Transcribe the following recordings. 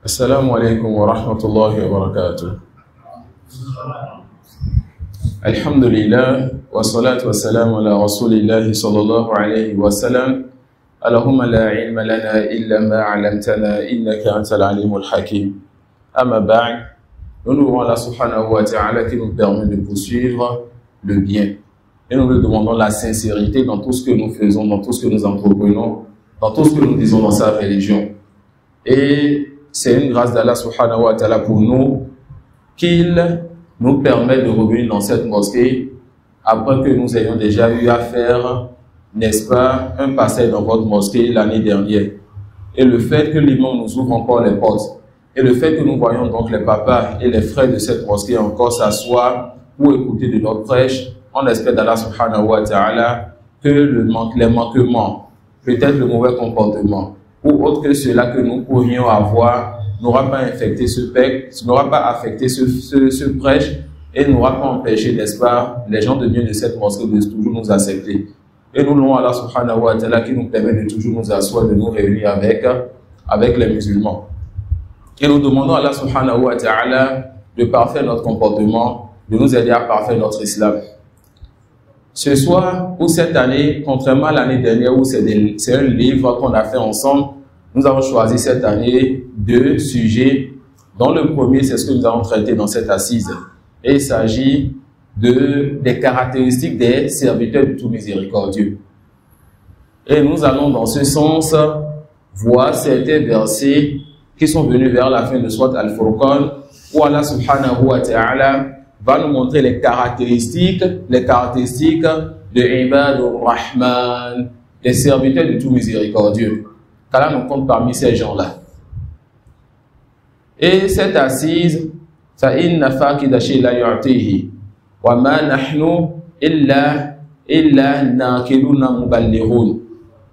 Assalamu alaikum wa rahmatullahi wa barakatuh. Alhamdulillah wa salatu wa salamu ala rasulillahi sallallahu alayhi wa sallam. Allahumma la ilma lana illa ma 'allamtana innaka antal alimul hakim. Amma ba'd, nous louons Allah subhanahu wa ta'ala qui nous permet de poursuivre le bien. Et nous lui demandons la sincérité dans tout ce que nous faisons, dans tout ce que nous entreprenons, dans tout ce que nous disons dans sa religion. Et c'est une grâce d'Allah subhanahu wa ta'ala pour nous qu'il nous permet de revenir dans cette mosquée après que nous ayons déjà eu à faire, n'est-ce pas, un passage dans votre mosquée l'année dernière. Et le fait que l'imam nous ouvre encore les portes, et le fait que nous voyons donc les papas et les frères de cette mosquée encore s'asseoir pour écouter de notre prêche, on espère d'Allah subhanahu wa ta'ala que les manquements, peut-être le mauvais comportement, ou autre que cela que nous pourrions avoir, n'aura pas affecté ce prêche et n'aura pas empêché, n'est-ce pas, les gens de bien de cette mosquée de toujours nous accepter. Et nous louons Allah subhanahu wa ta'ala qui nous permet de toujours nous asseoir, de nous réunir avec les musulmans. Et nous demandons à Allah subhanahu wa ta'ala de parfaire notre comportement, de nous aider à parfaire notre islam. Ce soir ou cette année, contrairement à l'année dernière où c'est un livre qu'on a fait ensemble, nous avons choisi cette année deux sujets, dont le premier, c'est ce que nous allons traiter dans cette assise. Et il s'agit des caractéristiques des serviteurs du tout miséricordieux. Et nous allons dans ce sens voir certains versets qui sont venus vers la fin de Surat Al-Furqan, où Allah subhanahu wa ta'ala va nous montrer les caractéristiques de Ibadur Rahman, des serviteurs du tout miséricordieux. Qu'Allah nous compte parmi ces gens-là. Et cette assise, فَإِنَّ فَاكِدَ شَيْءٍ لَا يُعْطِيهِ وَمَا نَحْنُ إِلَّا نَاكِلُونَ مُبَلِّغُونَ.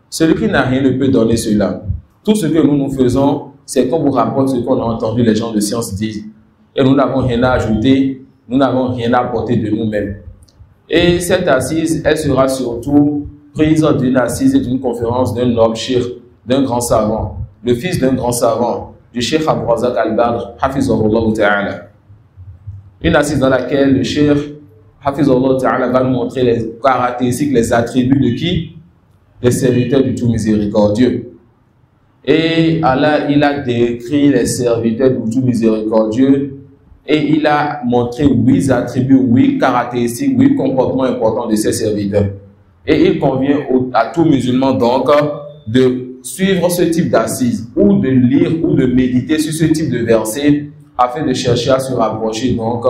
Celui qui n'a rien ne peut donner cela. Tout ce que nous faisons, c'est qu'on vous rapporte ce qu'on a entendu les gens de science dire. Et nous n'avons rien à ajouter, nous n'avons rien à apporter de nous-mêmes. Et cette assise, elle sera surtout prise d'une assise et d'une conférence d'un noble cheikh, d'un grand savant, le fils d'un grand savant, du cheikh Abou Razak al-Badr, hafizahullah ta'ala. Une assise dans laquelle le cheikh, hafizahullah ta'ala, va nous montrer les caractéristiques, les attributs de qui? Les serviteurs du tout miséricordieux. Et Allah, il a décrit les serviteurs du tout miséricordieux et il a montré 8 attributs, 8 caractéristiques, 8 comportements importants de ces serviteurs. Et il convient à tout musulman donc de suivre ce type d'assises ou de lire ou de méditer sur ce type de versets afin de chercher à se rapprocher donc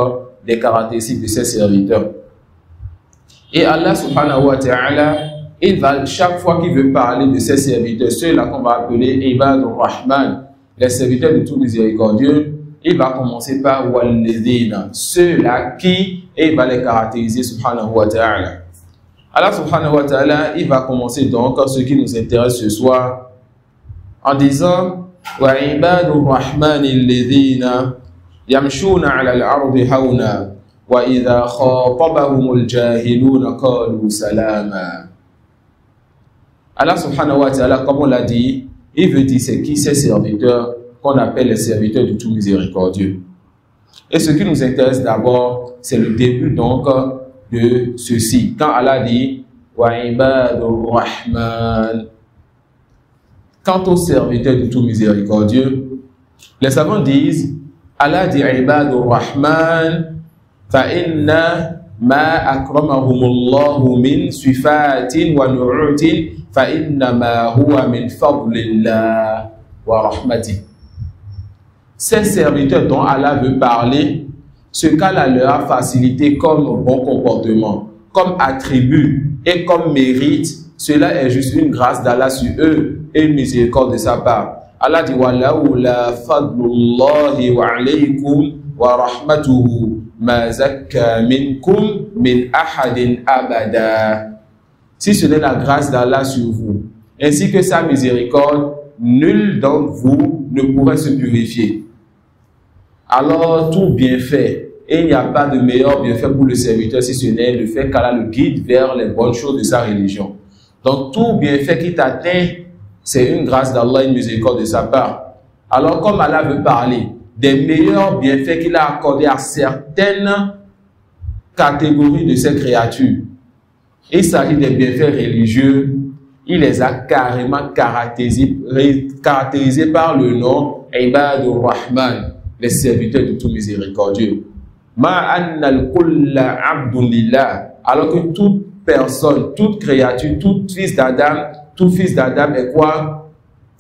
des caractéristiques de ces serviteurs. Et Allah subhanahu wa ta'ala, il va, chaque fois qu'il veut parler de ces serviteurs, ceux-là qu'on va appeler Ibadur Rahman, les serviteurs de tout miséricordieux, il va commencer par Walladhina, ceux-là qui, et il va les caractériser subhanahu wa ta'ala. Allah subhanahu wa ta'ala, il va commencer donc ce qui nous intéresse ce soir en disant Wa ibadur rahman alladhina yamshuna 'ala al-ardi hawna wa idha khatabahumul jahiluna qalu salama. Allah subhanahu wa ta'ala, comme on l'a dit, il veut dire c'est qui ces serviteurs qu'on appelle les serviteurs du tout miséricordieux. Et ce qui nous intéresse d'abord, c'est le début donc de ceci. Quand Allah dit Wa ibadur rahman, quant aux serviteurs du tout miséricordieux, les savants disent Allah dit Ibadur rahman fa inna ma akramahumullahu min sifatin wa nu'utin fa inna ma huwa min fadlillah wa rahmati. Ces serviteurs dont Allah veut parler, ce qu'Allah leur a facilité comme bon comportement, comme attribut et comme mérite, cela est juste une grâce d'Allah sur eux et une miséricorde de sa part. Allah dit وَلَوْلَا فَضْلُ اللَّهِ وَعَلَيْكُمْ وَرَحْمَتُهُ مَا زَكَّى مِنْكُمْ مِنْ أَحَدٍ أَبَدًا. Si ce n'est la grâce d'Allah sur vous, ainsi que sa miséricorde, nul d'entre vous ne pourrait se purifier. Alors tout bienfait, et il n'y a pas de meilleur bienfait pour le serviteur si ce n'est le fait qu'Allah le guide vers les bonnes choses de sa religion. Donc tout bienfait qui t'atteint, c'est une grâce d'Allah, une miséricorde de sa part. Alors comme Allah veut parler des meilleurs bienfaits qu'il a accordés à certaines catégories de ces créatures, il s'agit des bienfaits religieux, il les a carrément caractérisés par le nom Ibadur Rahman, les serviteurs de tout miséricordieux. Ma annal kulla abdun lillah, alors que toute personne, toute créature, tout fils d'Adam est quoi?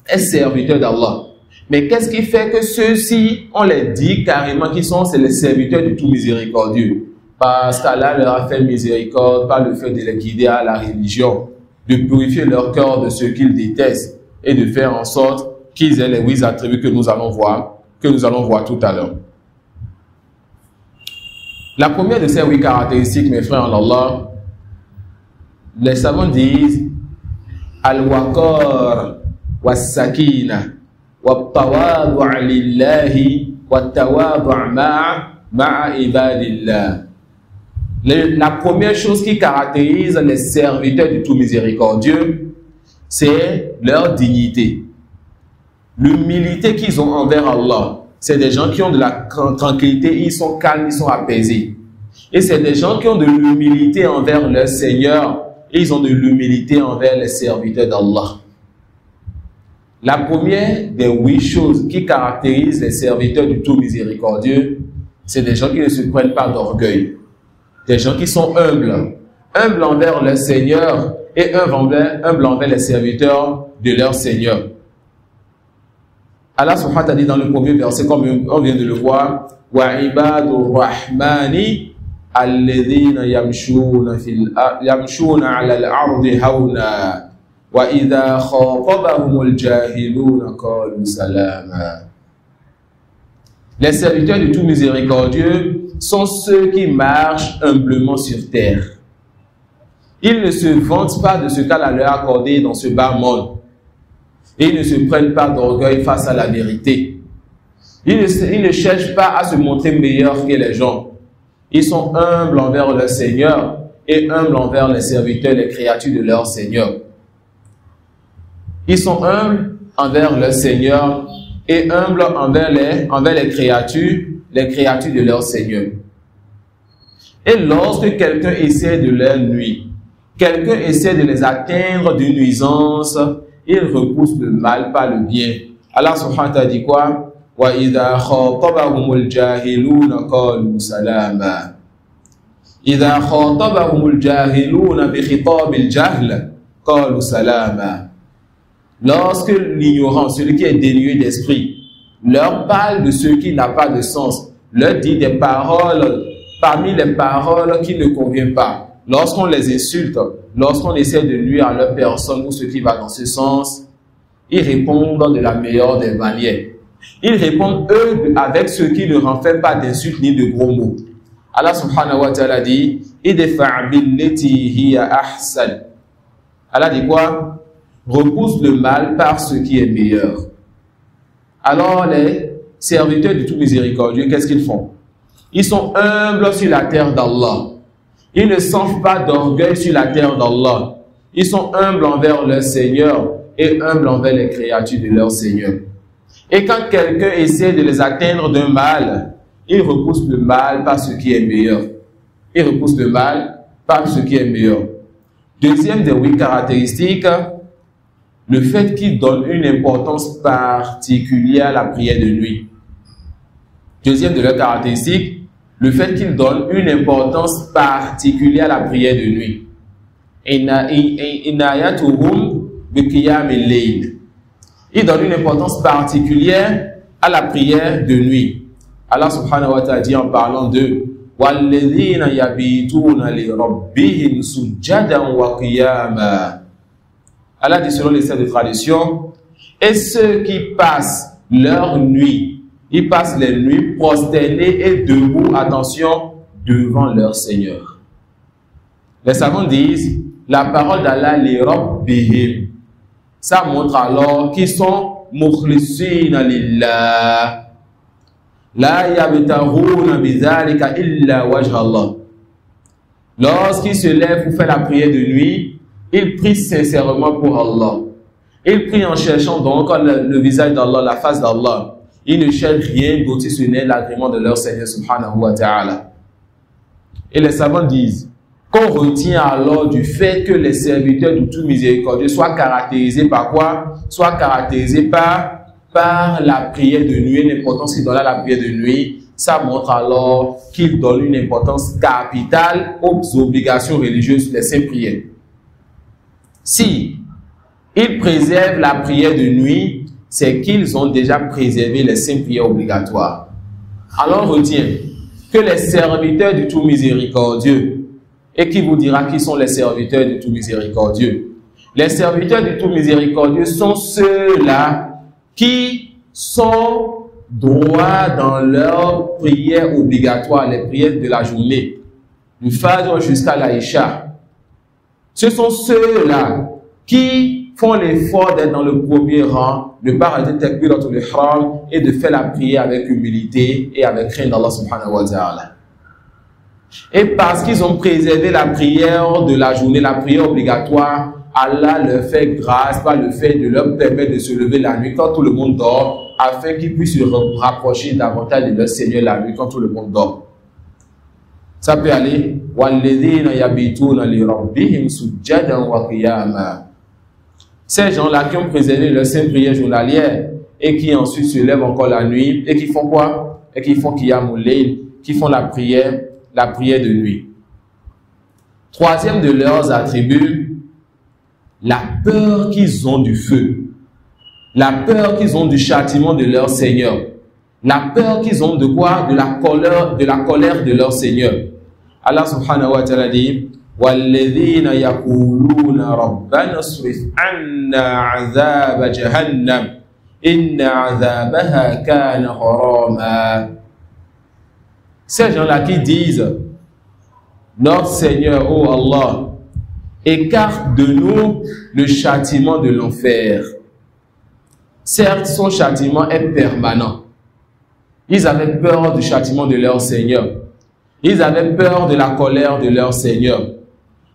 Est serviteur d'Allah. Mais qu'est-ce qui fait que ceux-ci, on les dit carrément qu'ils sont, c'est les serviteurs de tout miséricordieux? Parce qu'Allah leur a fait miséricorde par le fait de les guider à la religion, de purifier leur cœur de ce qu'ils détestent et de faire en sorte qu'ils aient les 8 attributs que nous allons voir tout à l'heure. La première de ces 8 caractéristiques, mes frères en Allah, les savants disent Al-Waqar was-Sakina wa-Tawadu' lillahi wa-Tawadu' ma'a ibadillah. La première chose qui caractérise les serviteurs du tout miséricordieux, c'est leur dignité. L'humilité qu'ils ont envers Allah. C'est des gens qui ont de la tranquillité, ils sont calmes, ils sont apaisés. Et c'est des gens qui ont de l'humilité envers leur Seigneur, et ils ont de l'humilité envers les serviteurs d'Allah. La première des 8 choses qui caractérisent les serviteurs du tout miséricordieux, c'est des gens qui ne se prennent pas d'orgueil. Des gens qui sont humbles. Humbles envers leur Seigneur et humbles envers les serviteurs de leur Seigneur. Allah subhanahu wa ta'ala dit dans le premier verset, comme on vient de le voir, wa ibadur rahmani alladhina yamshuna 'ala al-ardi hawna wa idha khatabahumul jahiluna qalu salama. Les serviteurs du tout miséricordieux sont ceux qui marchent humblement sur terre. Ils ne se vantent pas de ce qu'Allah leur a accordé dans ce bas monde. Et ils ne se prennent pas d'orgueil face à la vérité. Ils ne cherchent pas à se montrer meilleurs que les gens. Ils sont humbles envers leur Seigneur et humbles envers les serviteurs, les créatures de leur Seigneur. Ils sont humbles envers leur Seigneur et humbles envers les créatures de leur Seigneur. Et lorsque quelqu'un essaie de leur nuire, quelqu'un essaie de les atteindre d'une nuisance, il repousse le mal par le bien. Allah subhanahu wa ta'ala dit quoi? Wa idha khatabahumul jahiluna qalu salama. Idha khatabahumul jahiluna bi khitabil jahl qalu salama. Lorsque l'ignorant, celui qui est dénué d'esprit, leur parle de ce qui n'a pas de sens, leur dit des paroles parmi les paroles qui ne conviennent pas. Lorsqu'on les insulte, lorsqu'on essaie de nuire à leur personne ou ce qui va dans ce sens, ils répondent de la meilleure des manières. Ils répondent, eux, avec ce qui ne renferme pas d'insultes ni de gros mots. Allah subhanahu wa ta'ala dit, idfa' billati hiya ahsan. Allah dit quoi? Repousse le mal par ce qui est meilleur. Alors les serviteurs du tout miséricordieux, qu'est-ce qu'ils font? Ils sont humbles sur la terre d'Allah. Ils ne s'enflent pas d'orgueil sur la terre d'Allah. Ils sont humbles envers leur Seigneur et humbles envers les créatures de leur Seigneur. Et quand quelqu'un essaie de les atteindre d'un mal, il repousse le mal par ce qui est meilleur. Il repousse le mal par ce qui est meilleur. Deuxième des 8 caractéristiques, le fait qu'il donne une importance particulière à la prière de nuit. Deuxième de leurs caractéristiques, le fait qu'il donne une importance particulière à la prière de nuit. Inayatuhum bi qiyamil layl. Il donne une importance particulière à la prière de nuit. Allah subhanahu wa ta'ala dit en parlant d'eux, walladhina yabituna li rabbihim sujjadan wa qiyama. Allah dit selon les saints de tradition, et ceux qui passent leur nuit, ils passent les nuits prosternés et debout, attention, devant leur Seigneur. Les savants disent, la parole d'Allah, les rabbihim, ça montre alors qu'ils sont mukhlisina lillah. La yabtahuna bidhalika illa wajha Allah. Lorsqu'ils se lèvent pour faire la prière de nuit, ils prient sincèrement pour Allah. Il prie en cherchant donc le visage d'Allah, la face d'Allah. Ils ne cherchent rien d'autre si ce n'est l'agrément de leur Seigneur subhanahu wa ta'ala. Et les savants disent qu'on retient alors du fait que les serviteurs du tout miséricordieux soient caractérisés par quoi? Soient caractérisés par la prière de nuit, l'importance qu'ils donnent à la prière de nuit. Ça montre alors qu'ils donnent une importance capitale aux obligations religieuses des saintes prières. Si ils préservent la prière de nuit, c'est qu'ils ont déjà préservé les saintes prières obligatoires. Alors on retient que les serviteurs du tout miséricordieux, et qui vous dira qui sont les serviteurs du tout miséricordieux? Les serviteurs du tout miséricordieux sont ceux-là qui sont droits dans leurs prières obligatoires, les prières de la journée, du Fajr jusqu'à l'Aïcha. Ce sont ceux-là qui font l'effort d'être dans le premier rang, de ne pas arrêter takbiratul ihram et de faire la prière avec humilité et avec crainte d'Allah subhanahu wa ta'ala. Et parce qu'ils ont préservé la prière de la journée, la prière obligatoire, Allah leur fait grâce par le fait de leur permettre de se lever la nuit quand tout le monde dort, afin qu'ils puissent se rapprocher davantage de leur Seigneur la nuit quand tout le monde dort. Ça peut aller. Ces gens-là qui ont préservé leur sainte prière journalière et qui ensuite se lèvent encore la nuit et qui font quoi? Et qui font Qiyamul Layl, qui font la prière de nuit. Troisième de leurs attributs, la peur qu'ils ont du feu. La peur qu'ils ont du châtiment de leur Seigneur. La peur qu'ils ont de quoi? De la colère de leur Seigneur. Allah subhanahu wa ta'ala dit وَالَّذِينَ يَقُولُونَ رَبَّنَا اصْرِفْ عَنَّا عَذَابَ جَهَنَّمَ إِنَّ عَذَابَهَا كَانَ غَرَامًا. Ces gens-là qui disent notre Seigneur, ô Allah, écarte de nous le châtiment de l'enfer. Certes, son châtiment est permanent. Ils avaient peur du châtiment de leur Seigneur. Ils avaient peur de la colère de leur Seigneur.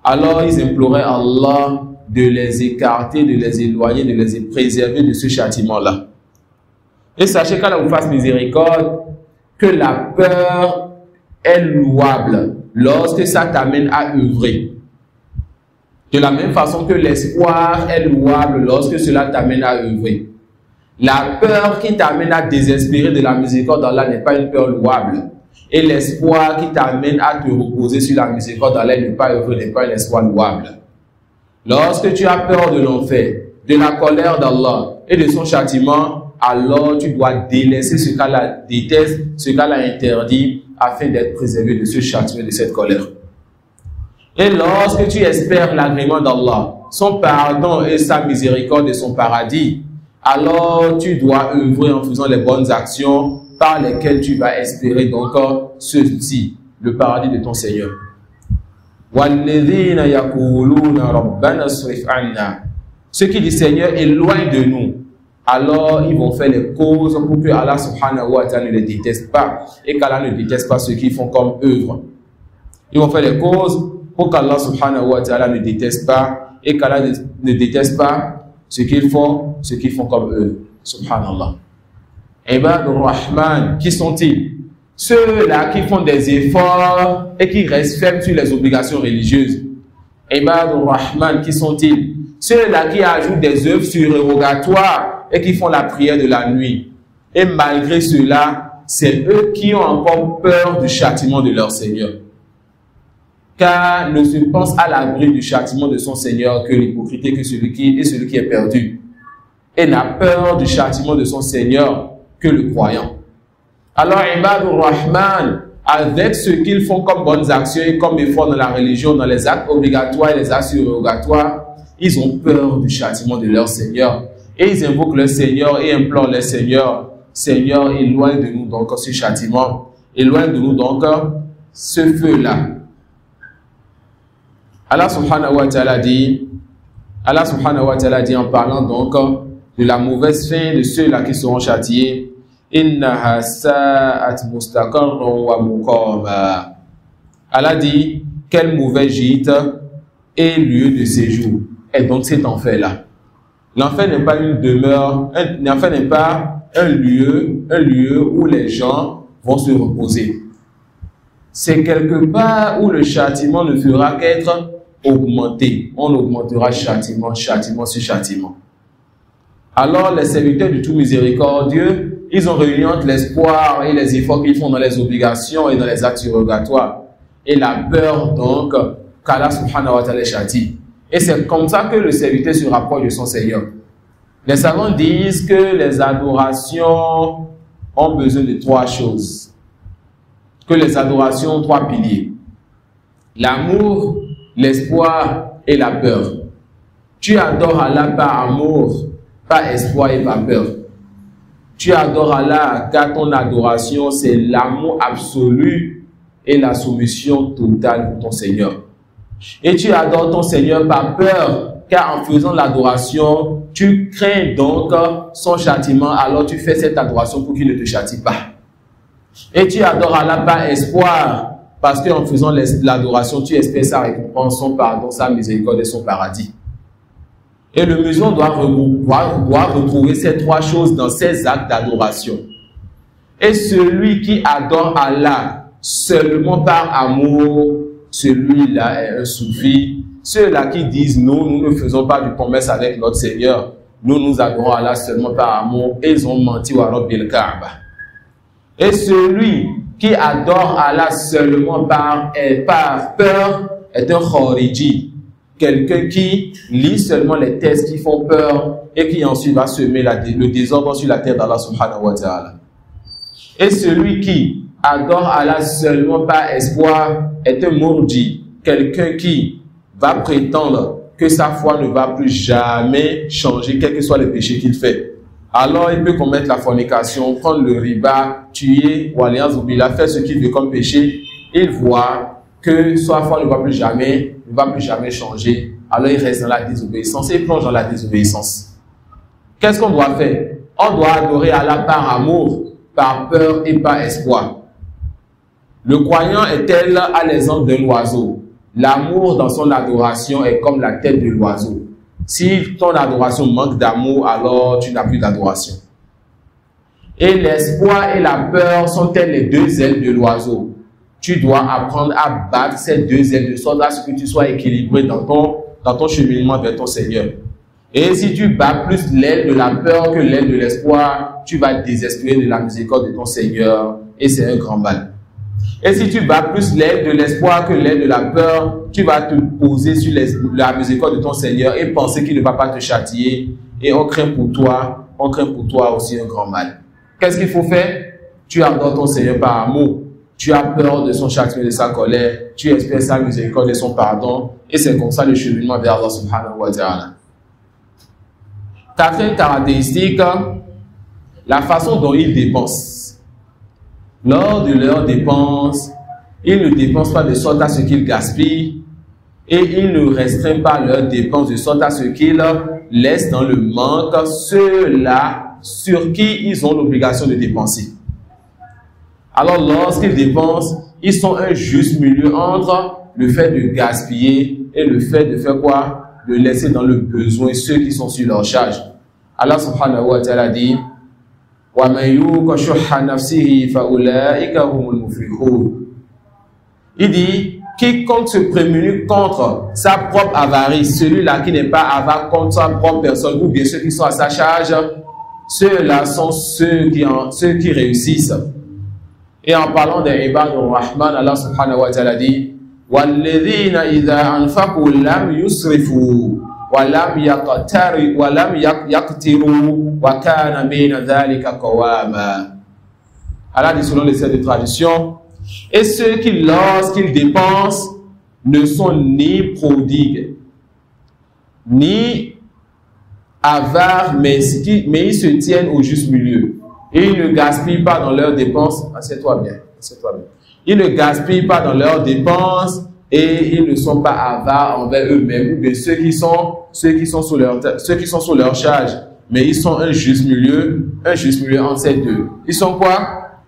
Alors, ils imploraient Allah de les écarter, de les éloigner, de les préserver de ce châtiment-là. Et sachez qu'Allah vous fasse miséricorde, que la peur est louable lorsque ça t'amène à œuvrer. De la même façon que l'espoir est louable lorsque cela t'amène à œuvrer. La peur qui t'amène à désespérer de la miséricorde d'Allah n'est pas une peur louable. Et l'espoir qui t'amène à te reposer sur la miséricorde d'Allah et ne pas œuvrer n'est pas un espoir louable. Lorsque tu as peur de l'enfer, de la colère d'Allah et de son châtiment, alors tu dois délaisser ce qu'Allah déteste, ce qu'Allah interdit, afin d'être préservé de ce châtiment, de cette colère. Et lorsque tu espères l'agrément d'Allah, son pardon et sa miséricorde et son paradis, alors tu dois œuvrer en faisant les bonnes actions par lesquelles tu vas espérer donc ceci, le paradis de ton Seigneur. Ceux qui disent Seigneur, éloigne de nous, alors ils vont faire les causes pour que Allah subhanahu wa ta'ala ne les déteste pas et qu'Allah ne déteste pas ceux qui font comme œuvre. Ils vont faire les causes pour qu'Allah subhanahu wa ta'ala ne déteste pas et qu'Allah ne déteste pas ceux qui font comme œuvre. Subhanallah. Ibadur Rahman, qui sont-ils? Ceux-là qui font des efforts et qui restent fermes sur les obligations religieuses. Ibadur Rahman, qui sont-ils? Ceux-là qui ajoutent des œuvres surérogatoires et qui font la prière de la nuit. Et malgré cela, c'est eux qui ont encore peur du châtiment de leur Seigneur. Car ne se pense à l'abri du châtiment de son Seigneur que l'hypocrite et que celui qui est perdu. Et n'a peur du châtiment de son Seigneur que le croyant. Alors, Ibadur Rahman, avec ce qu'ils font comme bonnes actions et comme efforts dans la religion, dans les actes obligatoires et les actes surérogatoires, ils ont peur du châtiment de leur Seigneur. Et ils invoquent leur Seigneur et implorent leur Seigneur. Seigneur, éloigne de nous donc ce châtiment. Éloigne de nous donc ce feu-là. Allah subhanahu wa ta'ala dit en parlant donc de la mauvaise fin de ceux-là qui seront châtiés. Innaha sa'at mustaqarran wa muqama. Allah dit, quel mauvais gîte et lieu de séjour est donc cet enfer-là. L'enfer n'est pas une demeure, l'enfer n'est pas un lieu où les gens vont se reposer. C'est quelque part où le châtiment ne fera qu'être augmenté. On augmentera châtiment sur châtiment. Alors les serviteurs du tout miséricordieux, ils ont réuni entre l'espoir et les efforts qu'ils font dans les obligations et dans les actes surrogatoires. Et la peur donc qu'Allah subhanahu wa ta'ala châtie. Et c'est comme ça que le serviteur se rapproche de son Seigneur. Les savants disent que les adorations ont besoin de 3 choses. Que les adorations ont 3 piliers. L'amour, l'espoir et la peur. Tu adores Allah par amour, par espoir et par peur. Tu adores Allah car ton adoration c'est l'amour absolu et la soumission totale pour ton Seigneur. Et tu adores ton Seigneur par peur car en faisant l'adoration, tu crains donc son châtiment, alors tu fais cette adoration pour qu'il ne te châtie pas. Et tu adores Allah par espoir parce qu'en faisant l'adoration, tu espères sa récompense, son pardon, sa miséricorde et son paradis. Et le musulman doit retrouver ces 3 choses dans ses actes d'adoration. Et celui qui adore Allah seulement par amour, celui-là est un soufi. Ceux-là qui disent nous ne faisons pas du commerce avec notre Seigneur, nous adorons Allah seulement par amour, et ils ont menti wa Rabbil Kaaba. Et celui qui adore Allah seulement par peur est un khariji. Quelqu'un qui lit seulement les textes qui font peur et qui ensuite va semer le désordre sur la terre d'Allah subhanahu wa ta'ala. Et celui qui adore Allah seulement par espoir est un mourji. Quelqu'un qui va prétendre que sa foi ne va plus jamais changer, quel que soit le péché qu'il fait. Alors il peut commettre la fornication, prendre le riba, tuer, ou alliance billah, faire ce qu'il veut comme péché. Il voit que sa foi ne va plus jamais changer. Alors il reste dans la désobéissance et il plonge dans la désobéissance. Qu'est-ce qu'on doit faire? On doit adorer Allah par amour, par peur et par espoir. Le croyant est tel à l'exemple d'un oiseau. L'amour dans son adoration est comme la tête de l'oiseau. Si ton adoration manque d'amour, alors tu n'as plus d'adoration. Et l'espoir et la peur sont telles les 2 ailes de l'oiseau. Tu dois apprendre à battre ces 2 ailes de sorte à ce que tu sois équilibré dans ton cheminement vers ton Seigneur. Et si tu bats plus l'aile de la peur que l'aile de l'espoir, tu vas désespérer de la miséricorde de ton Seigneur et c'est un grand mal. Et si tu bats plus l'aile de l'espoir que l'aile de la peur, tu vas te poser sur la miséricorde de ton Seigneur et penser qu'il ne va pas te châtier. Et on craint pour toi aussi un grand mal. Qu'est-ce qu'il faut faire? Tu adores ton Seigneur par amour. Tu as peur de son châtiment et de sa colère. Tu espères sa miséricorde et son pardon. Et c'est comme ça le cheminement vers Allah subhanahu wa ta'ala. 4e caractéristique, la façon dont ils dépensent. Lors de leurs dépenses, ils ne dépensent pas de sorte à ce qu'ils gaspillent et ils ne restreignent pas leurs dépenses de sorte à ce qu'ils laissent dans le manque ceux-là sur qui ils ont l'obligation de dépenser. Alors lorsqu'ils dépensent, ils sont un juste milieu entre le fait de gaspiller et le fait de faire quoi? De laisser dans le besoin ceux qui sont sur leur charge. Allah subhanahu wa ta'ala dit il dit, quiconque se prémunit contre sa propre avarice, celui-là qui n'est pas avare contre sa propre personne, ou bien ceux qui sont à sa charge, ceux-là sont ceux qui réussissent. Et en parlant des ibad ar-Rahman, Allah subhanahu wa ta'ala dit وَالَّذِينَ إِذَا أَنْفَقُوا لَمْ يُسْرِفُوا وَلَمْ يَقْتِرُوا وَكَانَ بَيْنَ ذَلِكَ قَوَامًا. Allah dit selon les textes de tradition, et ceux qui, lorsqu'ils dépensent, ne sont ni prodigues, ni avares, mais ils se tiennent au juste milieu. Et ils ne gaspillent pas dans leurs dépenses. Assieds-toi bien, assieds-toi bien. Ils ne gaspillent pas dans leurs dépenses et ils ne sont pas avares envers eux-mêmes, ou bien ceux qui sont sous leur charge, mais ils sont un juste milieu entre ces deux. Ils sont quoi?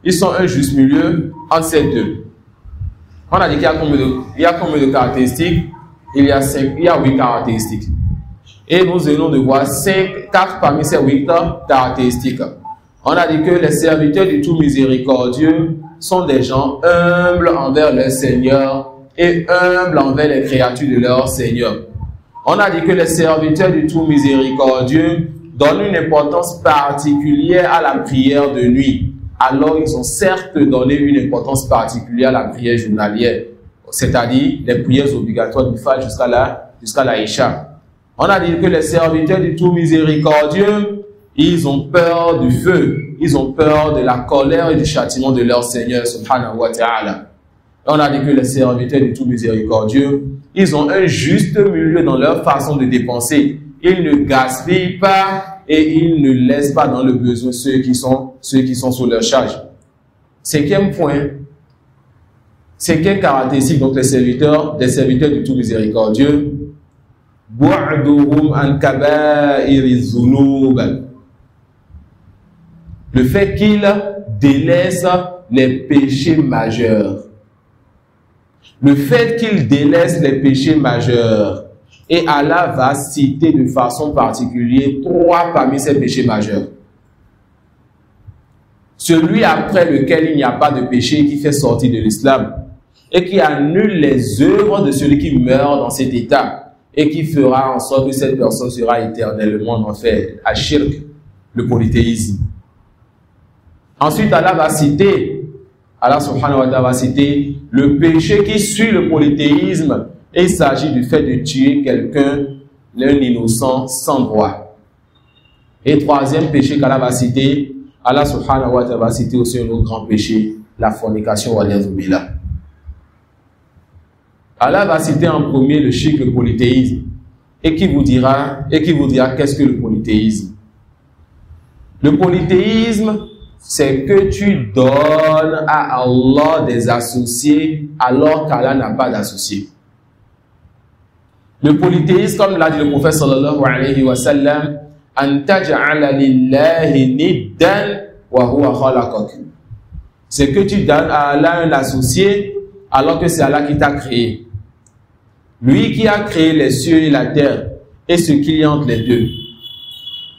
Ils sont un juste milieu entre ces deux. On a dit qu'il y a combien de caractéristiques? Il y a 8 caractéristiques. Et nous venons de voir 4 parmi ces 8 caractéristiques. On a dit que les serviteurs du tout miséricordieux sont des gens humbles envers leur Seigneur et humbles envers les créatures de leur Seigneur. On a dit que les serviteurs du tout miséricordieux donnent une importance particulière à la prière de nuit. Alors, ils ont certes donné une importance particulière à la prière journalière, c'est-à-dire les prières obligatoires du Fajr jusqu'à la Isha. On a dit que les serviteurs du tout miséricordieux, ils ont peur du feu, ils ont peur de la colère et du châtiment de leur Seigneur, subhanahu wa ta'ala. On a dit que les serviteurs du tout miséricordieux, ils ont un juste milieu dans leur façon de dépenser. Ils ne gaspillent pas et ils ne laissent pas dans le besoin ceux qui sont sous leur charge. 5e point, 5e caractéristique donc des serviteurs du tout miséricordieux, le fait qu'ils délaissent les péchés majeurs. Le fait qu'ils délaissent les péchés majeurs. Et Allah va citer de façon particulière 3 parmi ces péchés majeurs. Celui après lequel il n'y a pas de péché qui fait sortir de l'islam et qui annule les œuvres de celui qui meurt dans cet état et qui fera en sorte que cette personne sera éternellement en enfer, Ashirk, le polythéisme. Ensuite, Allah subhanahu wa ta'ala va citer le péché qui suit le polythéisme. Et il s'agit du fait de tuer quelqu'un, l'un innocent, sans droit. Et 3e péché qu'Allah va citer, Allah subhanahu wa ta'ala va citer aussi un autre grand péché, la fornication wa billah. Allah va citer en premier le shirk, le polythéisme, et qui vous dira qu'est-ce que le polythéisme. Le polythéisme, c'est que tu donnes à Allah des associés alors qu'Allah n'a pas d'associés. Le polythéisme, comme l'a dit le prophète sallallahu alayhi wa sallam, an taj'ala lillahi niddan wa huwa khalaqak. C'est que tu donnes à Allah un associé alors que c'est Allah qui t'a créé. Lui qui a créé les cieux et la terre et ce qu'il y a entre les deux.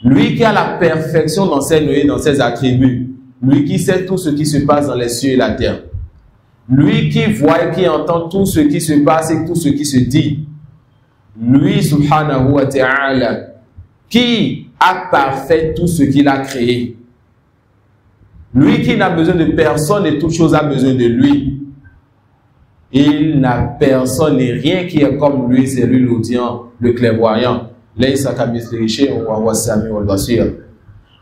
Lui qui a la perfection dans ses noms et dans ses attributs. Lui qui sait tout ce qui se passe dans les cieux et la terre. Lui qui voit et qui entend tout ce qui se passe et tout ce qui se dit. Lui, subhanahu wa ta'ala, qui a parfait tout ce qu'il a créé. Lui qui n'a besoin de personne et toute chose a besoin de lui. Il n'a personne et rien qui est comme lui, c'est lui l'audient, le clairvoyant.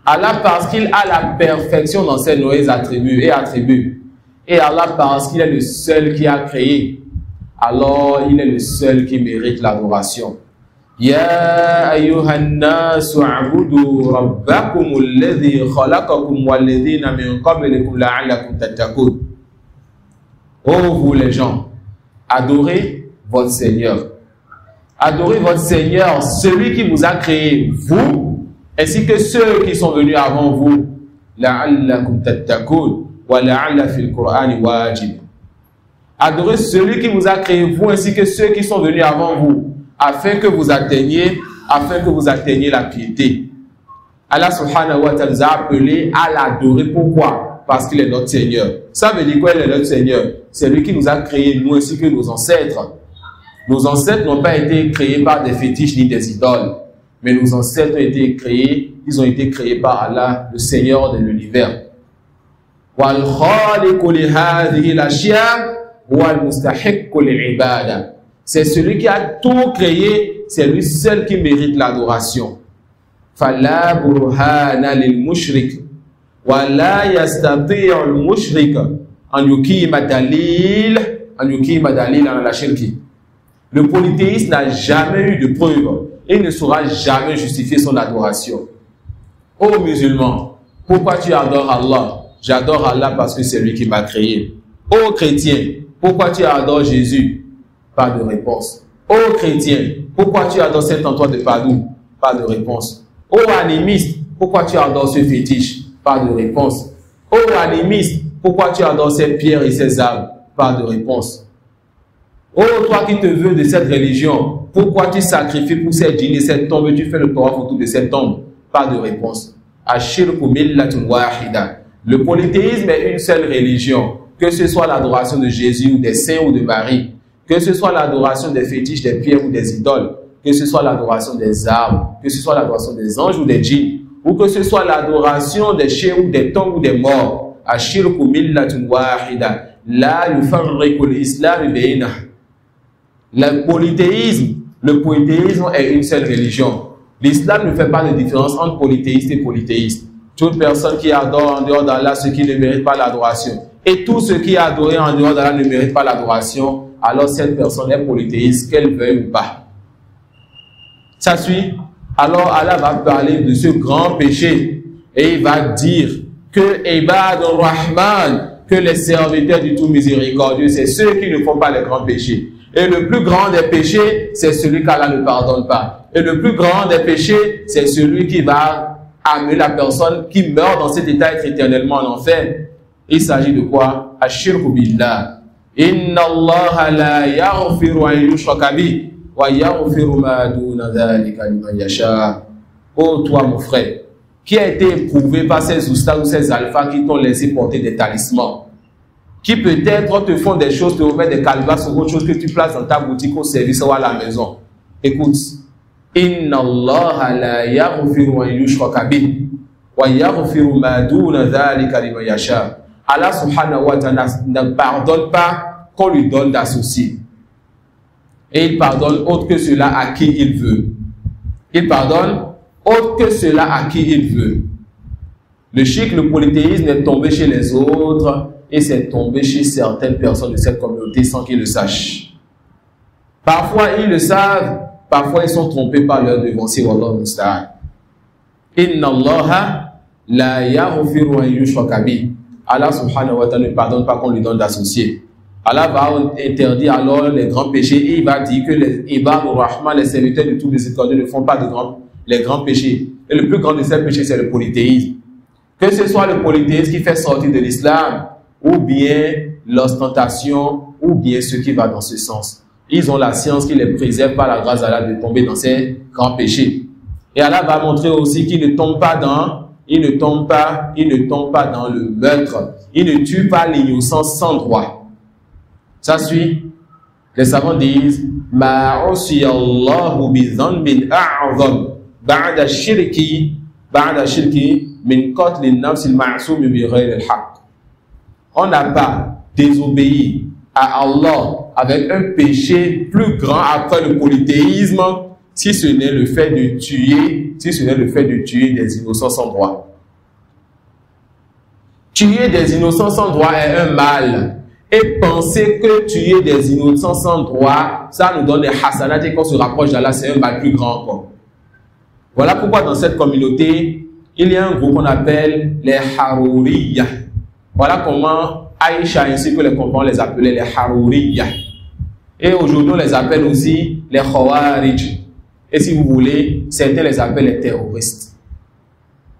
Allah parce qu'il a la perfection dans ses noms et attributs. Et Allah parce qu'il est le seul qui a créé. Alors il est le seul qui mérite l'adoration. Ya ayyuhan nasu a'budu rabbakum alladhi khalaqakum walladhina min qablikum la'allakum tattaqun. Oh vous les gens, adorez votre Seigneur. Adorez votre Seigneur, celui qui vous a créé, vous, ainsi que ceux qui sont venus avant vous. La'allakum tattaqun wa la'alla fil Qur'ani wajib. Adorez celui qui vous a créé, vous, ainsi que ceux qui sont venus avant vous, afin que vous atteigniez la piété. Allah subhanahu wa ta'ala nous a appelés à l'adorer. Pourquoi? Parce qu'il est notre Seigneur. Ça veut dire quoi, il est notre Seigneur? C'est lui qui nous a créés, nous ainsi que nos ancêtres. Nos ancêtres n'ont pas été créés par des fétiches ni des idoles, mais nos ancêtres ont été créés, ils ont été créés par Allah, le Seigneur de l'univers. Wal khaliqu li hadhihi al-ashya' c'est celui qui a tout créé, c'est lui seul qui mérite l'adoration. Fala burhana lil mushrik wa la yastati'u al mushrik an yuqima dalil ala la shirki. Le polythéiste n'a jamais eu de preuve et ne saura jamais justifier son adoration. Ô musulman, pourquoi tu adores Allah? J'adore Allah parce que c'est lui qui m'a créé. Ô chrétien, pourquoi tu adores Jésus? Pas de réponse. Ô chrétien, pourquoi tu adores Saint Antoine de Padoue? Pas de réponse. Ô animiste, pourquoi tu adores ce fétiche? Pas de réponse. Ô animiste, pourquoi tu adores ces pierres et ces arbres? Pas de réponse. Oh, toi qui te veux de cette religion, pourquoi tu sacrifies pour cette djinn et cette tombe, tu fais le tawaf autour de cette tombe? Pas de réponse. Ashirku millatun wahida. Le polythéisme est une seule religion, que ce soit l'adoration de Jésus ou des saints ou de Marie, que ce soit l'adoration des fétiches, des pierres ou des idoles, que ce soit l'adoration des arbres, que ce soit l'adoration des anges ou des djinns, ou que ce soit l'adoration des chiens ou des tombes ou des morts. Ashirku millatun wahida. La yufarriqu l'islam bayna. Le polythéisme est une seule religion. L'islam ne fait pas de différence entre polythéiste et polythéiste. Toute personne qui adore en dehors d'Allah ce qui ne mérite pas l'adoration, et tout ce qui est adoré en dehors d'Allah ne mérite pas l'adoration, alors cette personne est polythéiste, qu'elle veuille ou pas. Ça suit. Alors Allah va parler de ce grand péché et il va dire que Ibad al-Rahman, que les serviteurs du tout miséricordieux, c'est ceux qui ne font pas les grands péchés. Et le plus grand des péchés, c'est celui qu'Allah ne pardonne pas. Et le plus grand des péchés, c'est celui qui va amener la personne qui meurt dans cet état être éternellement en enfer. Il s'agit de quoi? Ashirku billah. Inna Allah la yaghfiru an yushraka bihi wa yaghfiru ma duna dhalika liman yasha. Oh toi mon frère, qui a été éprouvé par ces oustas ou ces alphas qui t'ont laissé porter des talismans, qui peut-être te font des choses, te remettent des calebasses ou autre chose que tu places dans ta boutique au service ou à la maison. Écoute, Inna Allah la yaghfiru an yushraka bihi wa yaghfiru ma duna dhalika liman yasha. Allah subhanahu wa ta'ala ne pardonne pas qu'on lui donne d'associer. Et il pardonne autre que cela à qui il veut. Il pardonne autre que cela à qui il veut. Le shirk, le polythéisme est tombé chez les autres et c'est tombé chez certaines personnes de cette communauté sans qu'ils le sachent. Parfois ils le savent, parfois ils sont trompés par leur devancier. Wallahu musta'an. Inna Allah la yaghfiru an yushraka bihi. Allah subhanahu wa ta'ala ne pardonne pas qu'on lui donne d'associer. Allah va interdire alors les grands péchés et il va dire que les Ibad al-Rahman, les serviteurs de tout miséricordieux, ne font pas les grands péchés. Et le plus grand de ces péchés, c'est le polythéisme. Que ce soit le polythéisme qui fait sortir de l'islam, ou bien l'ostentation, ou bien ce qui va dans ce sens. Ils ont la science qui les préserve par la grâce d'Allah de tomber dans ces grands péchés. Et Allah va montrer aussi qu'ils ne tombent pas dans le meurtre. Ils ne tuent pas l'innocent sans droit. Ça suit. Les savants disent Ma usiyallahu bi dhanbin a'zam ba'da shirki min qatl an-nafs al-ma'sum bi ghayri al-haqq. On n'a pas désobéi à Allah avec un péché plus grand après le polythéisme, si ce n'est le fait de tuer, des innocents sans droit. Tuer des innocents sans droit est un mal. Et penser que tuer des innocents sans droit, ça nous donne des hasanat et qu'on se rapproche d'Allah, c'est un mal plus grand encore. Voilà pourquoi dans cette communauté, il y a un groupe qu'on appelle les Harouriyah. Voilà comment Aïcha ainsi que les compagnons les appelaient les Harouriyah. Et aujourd'hui, on les appelle aussi les Khawarij. Et si vous voulez, certains les appellent les terroristes.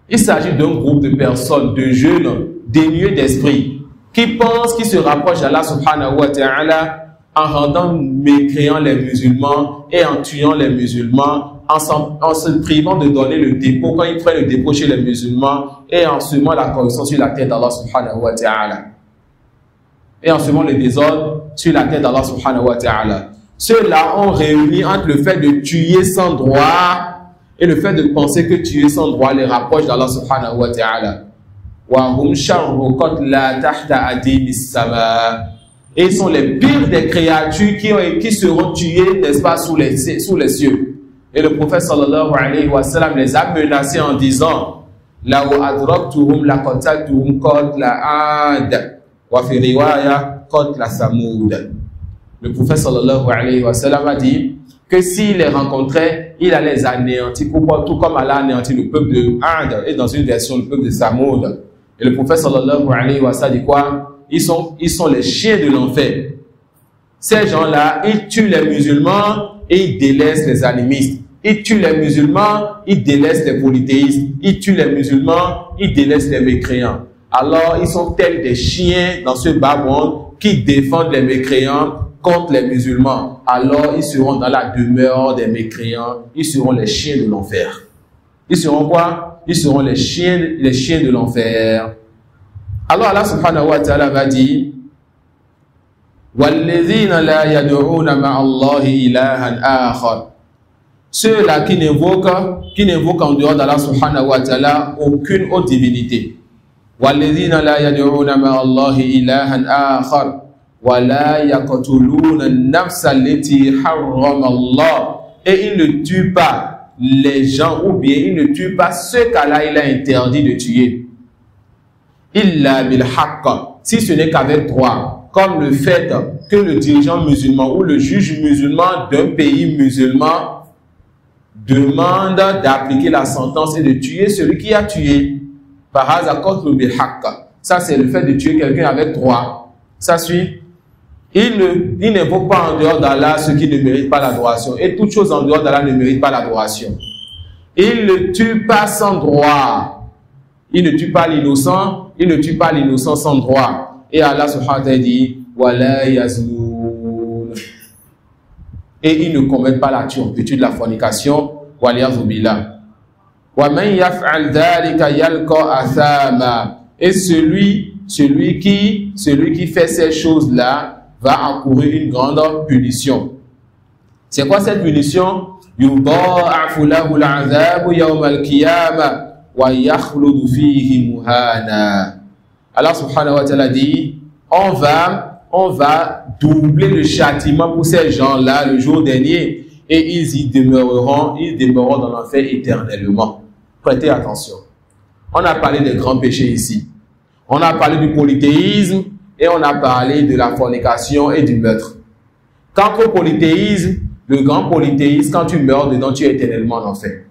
Il s'agit d'un groupe de personnes, de jeunes, dénués d'esprit, qui pensent qu'ils se rapprochent d'Allah subhanahu wa ta'ala en rendant mécréants les musulmans et en tuant les musulmans, en se privant de donner le dépôt quand ils prennent le dépôt chez les musulmans et en semant la corruption sur la tête d'Allah subhanahu wa ta'ala. Et en semant le désordre sur la tête d'Allah subhanahu wa ta'ala. Ceux-là ont réuni entre le fait de tuer sans droit et le fait de penser que tuer sans droit les rapproche d'Allah subhanahu wa ta'ala. Et ils sont les pires des créatures qui seront tuées, n'est-ce pas, sous les cieux. Et le prophète sallallahu alayhi wa sallam les a menacés en disant La adraktuhum la qataltuhum qatla Ad wa fi riwaya qatla Samoud. Le prophète sallallahu alayhi wa sallam a dit que s'il les rencontrait, il allait les anéantir, tout comme Allah a anéanti le peuple de Ad et dans une version le peuple de Samoud. Et le prophète sallallahu alayhi wa sallam dit quoi? Ils sont les chiens de l'enfer. Ces gens-là, ils tuent les musulmans et ils délaissent les animistes. Ils tuent les musulmans, ils délaissent les polythéistes. Ils tuent les musulmans, ils délaissent les mécréants. Alors, ils sont tels des chiens dans ce bas monde qui défendent les mécréants contre les musulmans, alors ils seront dans la demeure des mécréants, ils seront les chiens de l'enfer. Ils seront quoi? Ils seront les chiens de l'enfer. Alors Allah subhanahu wa ta'ala va dire وَالَّذِينَ لَا يَدْعُونَ مَعَ اللَّهِ إِلَهًا آخَرَ. Ceux-là qui n'invoquent en dehors d'Allah subhanahu wa ta'ala aucune autre divinité. وَالَّذِينَ لَا يَدْعُونَ مَعَ اللَّهِ إِلَهًا آخَرَ وَلَا يَقْتُلُونَ النَّفْسَ الَّتِي حَرَّمَ اللَّهُ. Et ils ne tuent pas les gens, ou bien ils ne tuent pas ceux qu'Allah il a interdit de tuer. Illa bil haqq, si ce n'est qu'avec droit, comme le fait que le dirigeant musulman ou le juge musulman d'un pays musulman demande d'appliquer la sentence et de tuer celui qui a tué. Par hasard, bil haqq. Ça, c'est le fait de tuer quelqu'un avec droit. Ça suit. Il n'invoque pas en dehors d'Allah ce qui ne mérite pas l'adoration. Et toute chose en dehors d'Allah ne mérite pas l'adoration. Il ne tue pas sans droit. Il ne tue pas l'innocent. Il ne tue pas l'innocent sans droit. Et Allah subhanahu wa ta'ala dit Wala yazloun. Et ils ne commettent pas la turpitude, la fornication. Waliyazu billah. Wa man yaf'al dhalika yalqa athama. Et celui qui fait ces choses-là va encourir une grande punition. C'est quoi cette punition? Yudha'afu lahu al'adhabu yawm al-qiyamah wa yakhludu fihi muhana. Allah subhanahu wa ta'ala dit, on va doubler le châtiment pour ces gens-là le jour dernier et ils demeureront dans l'enfer éternellement. Prêtez attention. On a parlé des grands péchés ici. On a parlé du polythéisme et on a parlé de la fornication et du meurtre. Quant au polythéisme, le grand polythéisme, quand tu meurs dedans, tu es éternellement en enfer.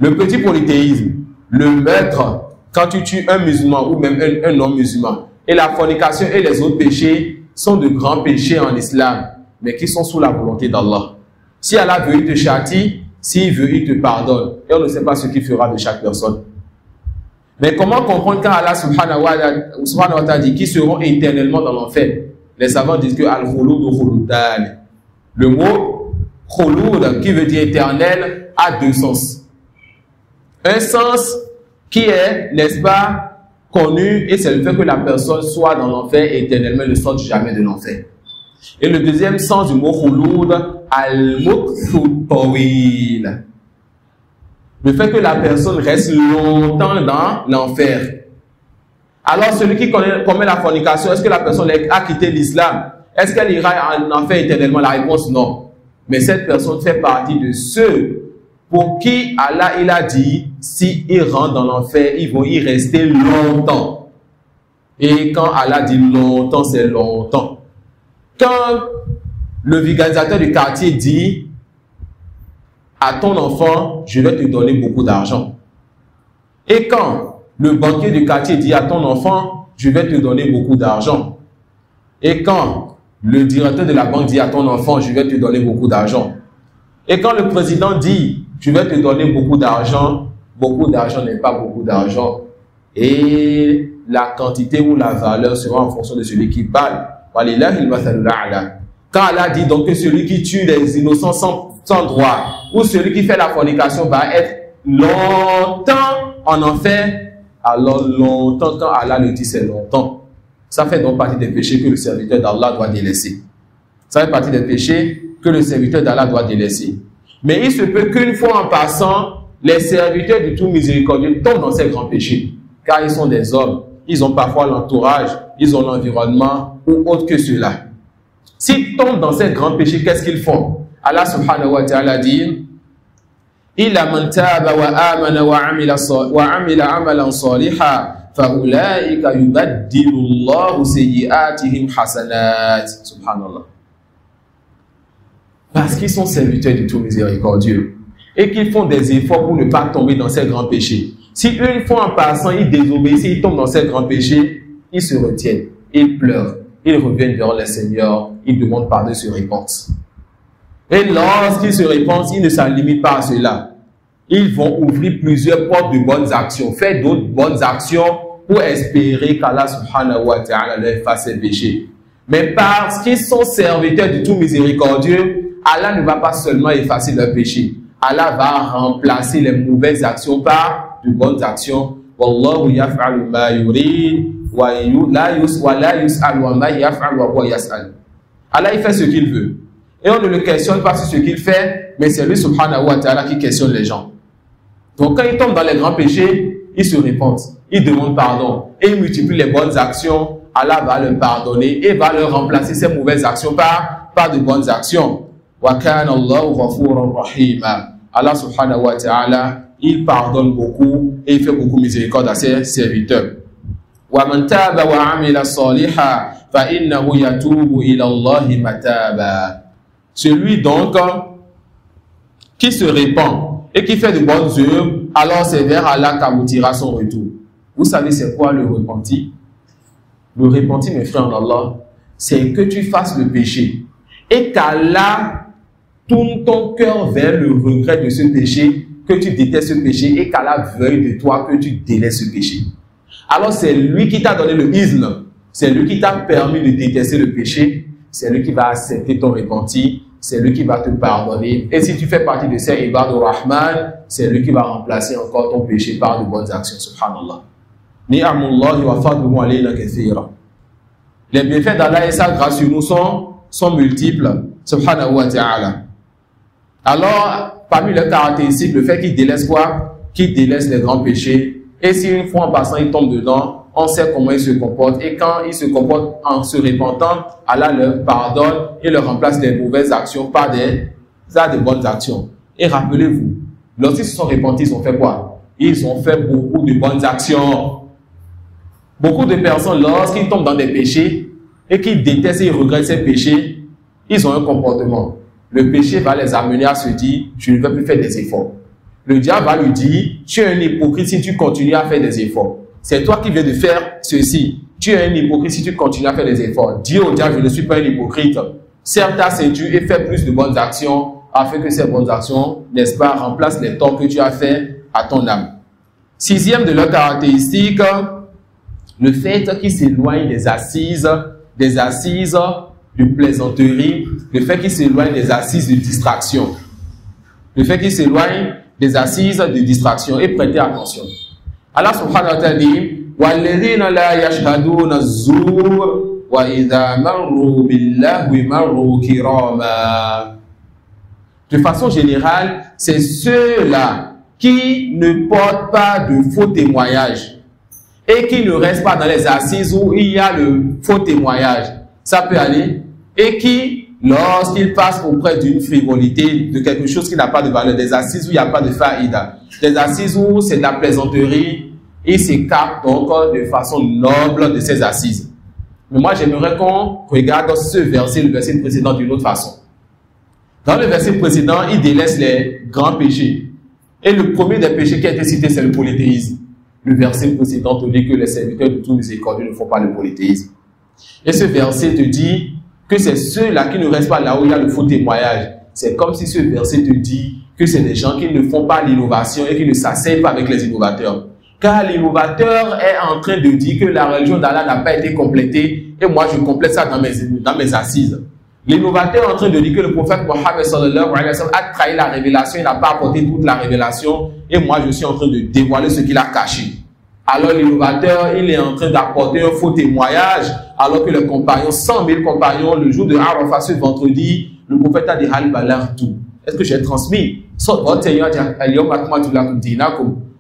Le petit polythéisme, le meurtre, quand tu tues un musulman ou même un non-musulman, et la fornication et les autres péchés sont de grands péchés en islam, mais qui sont sous la volonté d'Allah. Si Allah veut, il te châtie. S'il veut, il te pardonne. Et on ne sait pas ce qu'il fera de chaque personne. Mais comment comprendre quand Allah subhanahu wa ta'ala dit qu'ils seront éternellement dans l'enfer? Les savants disent que al-khulud khuludan. Le mot khulud, qui veut dire éternel, a deux sens. Un sens qui est, n'est-ce pas, connu, et c'est le fait que la personne soit dans l'enfer éternellement et ne sorte jamais de l'enfer. Et le deuxième sens du mot khulud, al-mukthu tawil. Le fait que la personne reste longtemps dans l'enfer. Alors celui qui commet la fornication, est-ce que la personne a quitté l'islam? Est-ce qu'elle ira en enfer éternellement? La réponse non. Mais cette personne fait partie de ceux pour qui Allah il a dit, s'ils rentrent dans l'enfer, ils vont y rester longtemps. Et quand Allah dit longtemps, c'est longtemps. Quand le vulgarisateur du quartier dit à ton enfant, je vais te donner beaucoup d'argent. Et quand le banquier du quartier dit à ton enfant, je vais te donner beaucoup d'argent. Et quand le directeur de la banque dit à ton enfant, je vais te donner beaucoup d'argent. Et quand le président dit, je vais te donner beaucoup d'argent n'est pas beaucoup d'argent. Et la quantité ou la valeur sera en fonction de celui qui parle. Quand Allah dit donc que celui qui tue les innocents sans droit, ou celui qui fait la fornication va être longtemps en enfer, alors longtemps, quand Allah le dit, c'est longtemps. Ça fait donc partie des péchés que le serviteur d'Allah doit délaisser. Ça fait partie des péchés que le serviteur d'Allah doit délaisser. Mais il se peut qu'une fois en passant, les serviteurs du tout miséricordieux tombent dans ces grands péchés. Car ils sont des hommes. Ils ont parfois l'entourage, ils ont l'environnement ou autre que cela. S'ils tombent dans ces grands péchés, qu'est-ce qu'ils font? Allah subhanahu wa ta'ala dit Illa man taba wa amana wa amila amalan saliha fa ulaika yubaddilu Allahu sayyi'atihim hasanat. Subhanallah. Parce qu'ils sont serviteurs du tout miséricordieux et qu'ils font des efforts pour ne pas tomber dans ces grands péchés. Si une fois en passant, ils désobéissent, ils tombent dans ces grands péchés, ils se retiennent, ils pleurent, ils reviennent vers le Seigneur, ils demandent pardon, se repentent. Et lorsqu'ils se repentent, ils ne s'en limitent pas à cela. Ils vont ouvrir plusieurs portes de bonnes actions, faire d'autres bonnes actions pour espérer qu'Allah subhanahu wa ta'ala leur fasse ses péchés. Mais parce qu'ils sont serviteurs du tout miséricordieux, Allah ne va pas seulement effacer leurs péchés. Allah va remplacer les mauvaises actions par de bonnes actions. Wallahu yaf'alu ma yurid wa la yus'alu amma yaf'alu wa huwa yas'al. Allah il fait ce qu'il veut. Et on ne le questionne pas sur ce qu'il fait, mais c'est lui subhanahu wa ta'ala qui questionne les gens. Donc quand ils tombent dans les grands péchés, ils se repentent, ils demandent pardon et ils multiplient les bonnes actions. Allah va leur pardonner et va leur remplacer ces mauvaises actions par de bonnes actions. Wa kana Allahu ghafuran rahima. Allah subhanahu wa ta'ala, il pardonne beaucoup et il fait beaucoup miséricorde à ses serviteurs. Wa man taba wa amila salihan fa innahu yatubu ila Allahi mataba. Celui donc qui se répand et qui fait de bonnes œuvres, alors c'est vers Allah qu'aboutira son retour. Vous savez c'est quoi le repenti? Le repenti, mes frères en Allah, c'est que tu fasses le péché et qu'Allah tourne ton cœur vers le regret de ce péché, que tu détestes ce péché et qu'Allah veuille de toi que tu délaisses ce péché. Alors c'est lui qui t'a donné le izn, c'est lui qui t'a permis de détester le péché, c'est lui qui va accepter ton repenti, c'est lui qui va te pardonner. Et si tu fais partie de ces ibadur rahman, c'est lui qui va remplacer encore ton péché par de bonnes actions, subhanallah. Ni'amullahi wa fadluhu alayna kathira. Les bienfaits d'Allah et sa grâce sur nous sont multiples, subhanahu wa ta'ala. Alors, parmi leurs caractéristiques, le fait qu'ils délaissent quoi? Qu'ils délaissent les grands péchés. Et si une fois en passant, ils tombent dedans, on sait comment ils se comportent. Et quand ils se comportent en se repentant, Allah leur pardonne et leur remplace les mauvaises actions par des bonnes actions. Et rappelez-vous, lorsqu'ils se sont repentis, ils ont fait quoi? Ils ont fait beaucoup de bonnes actions. Beaucoup de personnes, lorsqu'ils tombent dans des péchés et qu'ils détestent et ils regrettent ces péchés, ils ont un comportement. Le péché va les amener à se dire, je ne veux plus faire des efforts. Le diable va lui dire, tu es un hypocrite si tu continues à faire des efforts. C'est toi qui viens de faire ceci. Tu es un hypocrite si tu continues à faire des efforts. Dis au diable, je ne suis pas un hypocrite. Serre ta ceinture et fais plus de bonnes actions afin que ces bonnes actions, n'est-ce pas, remplacent les torts que tu as fait à ton âme. Sixième de leurs caractéristiques, le fait qu'ils s'éloignent des assises de plaisanterie, le fait qu'ils s'éloignent des assises de distraction. Le fait qu'ils s'éloignent des assises de distraction. Et prêtez attention. Allah subhanahu wa ta'ala dit وَالَّذِينَ لَا يَشْهَدُونَ الزُّورَ وَإِذَا مَرُّوا بِاللَّهْوِ مَرُّوا كِرَامًا. De façon générale, c'est ceux-là qui ne portent pas de faux témoignages et qui ne restent pas dans les assises où il y a le faux témoignage. Ça peut aller. Et qui, lorsqu'ils passent auprès d'une frivolité, de quelque chose qui n'a pas de valeur, des assises où il n'y a pas de faïda, des assises où c'est de la plaisanterie, ils s'écartent donc de façon noble de ces assises. Mais moi, j'aimerais qu'on regarde ce verset, le verset précédent, d'une autre façon. Dans le verset précédent, il délaisse les grands péchés. Et le premier des péchés qui a été cité, c'est le polythéisme. Le verset précédent te dit que les serviteurs de tout miséricordieux ne font pas le polythéisme. Et ce verset te dit que c'est ceux-là qui ne restent pas là où il y a le faux témoignage. C'est comme si ce verset te dit que c'est des gens qui ne font pas l'innovation et qui ne s'asseyent pas avec les innovateurs. Car l'innovateur est en train de dire que la religion d'Allah n'a pas été complétée et moi je complète ça dans mes assises. L'innovateur est en train de dire que le prophète Mohammed sallallahu alayhi wa sallam a trahi la révélation, il n'a pas apporté toute la révélation et moi je suis en train de dévoiler ce qu'il a caché. Alors l'innovateur, il est en train d'apporter un faux témoignage alors que les compagnons, 100 000 compagnons, le jour de Arafat, ce vendredi, le prophète a dit Hal Balar tout. Est-ce que j'ai transmis?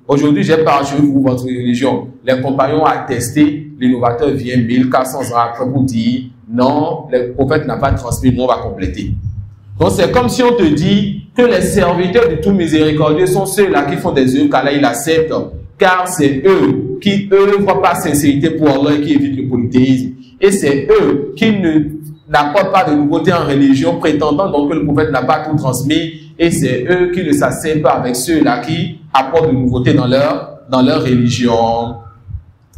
Aujourd'hui, j'ai parachèvé pour votre religion. Les compagnons ont attesté, l'innovateur vient 1400 ans après pour dire non, le prophète n'a pas transmis, nous on va compléter. Donc c'est comme si on te dit que les serviteurs du tout miséricordieux sont ceux-là qui font des œuvres qu'Allah il accepte, car c'est eux qui œuvrent par sincérité pour Allah et qui évitent le polythéisme. Et c'est eux qui n'apportent pas de nouveautés en religion, prétendant donc que le prophète n'a pas tout transmis. Et c'est eux qui ne s'asseyent pas avec ceux-là qui apportent de nouveautés dans leur religion.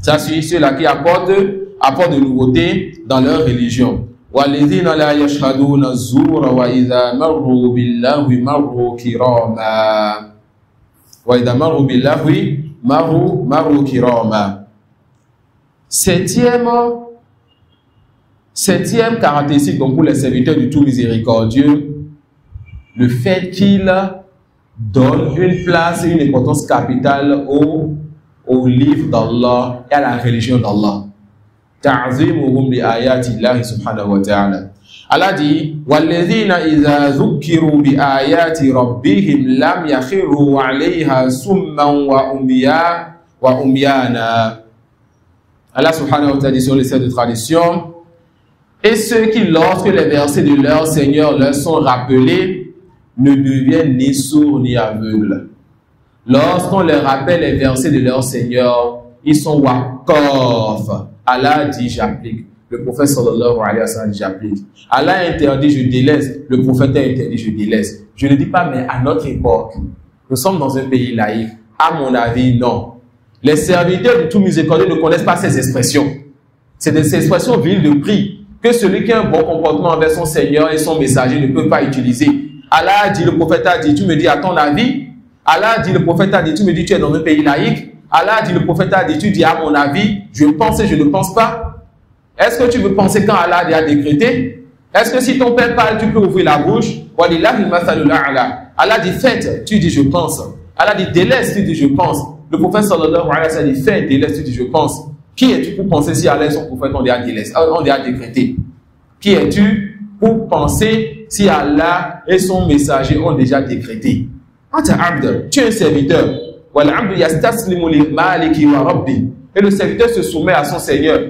Ça suit ceux-là qui apportent de nouveautés dans leur religion. وَالَّذِينَ لَا يَشْهَدُونَ الزُّورَ وَإِذَا مَرُّوا بِاللَّهْوِ مَرُّوا كِرَامًا. وَإِذَا مَرُّوا بِاللَّهْوِ مَرُّوا كِرَامًا. Septième Septième caractéristique donc pour les serviteurs du tout miséricordieux, le fait qu'ils donnent une place et une importance capitale au livre d'Allah et à la religion d'Allah. Ta'zimuhum li ayatillahi subhanahu wa ta'ala. Allah dit walladhina idha dhukiru bi ayati rabbihim lam yakhiru 'alayha summan wa umyana. Allah subhanahu wa ta'ala dit sur les serviteurs de tradition, et ceux qui, lorsque les versets de leur Seigneur leur sont rappelés, ne deviennent ni sourds ni aveugles. Lorsqu'on leur rappelle les versets de leur Seigneur, ils sont waqaf. Allah dit j'applique. Le prophète sallallahu alayhi wa sallam dit j'applique. Allah interdit, je délaisse. Le prophète a interdit, je délaisse. Je ne dis pas, mais à notre époque, nous sommes dans un pays laïque. À mon avis, non. Les serviteurs du tout miséricordieux ne connaissent pas ces expressions. C'est des expressions viles de prix que celui qui a un bon comportement envers son Seigneur et son messager ne peut pas utiliser. Allah a dit, le prophète a dit, tu me dis à ton avis. Allah a dit, le prophète a dit, tu me dis, tu es dans un pays laïque. Allah a dit, le prophète a dit, tu dis à mon avis, je pense et je ne pense pas. Est-ce que tu veux penser quand Allah a décrété? Est-ce que si ton père parle, tu peux ouvrir la bouche? Allah dit, faites, tu dis, je pense. Allah dit, délaisse, tu dis, je pense. Le prophète sallallahu alayhi wa sallam dit, fais, délaisse, tu dis, je pense. Qui es-tu pour penser si Allah et son prophète ont déjà décrété? Qui es-tu pour penser si Allah et son messager ont déjà décrété? Tu es un serviteur. Et le serviteur se soumet à son Seigneur.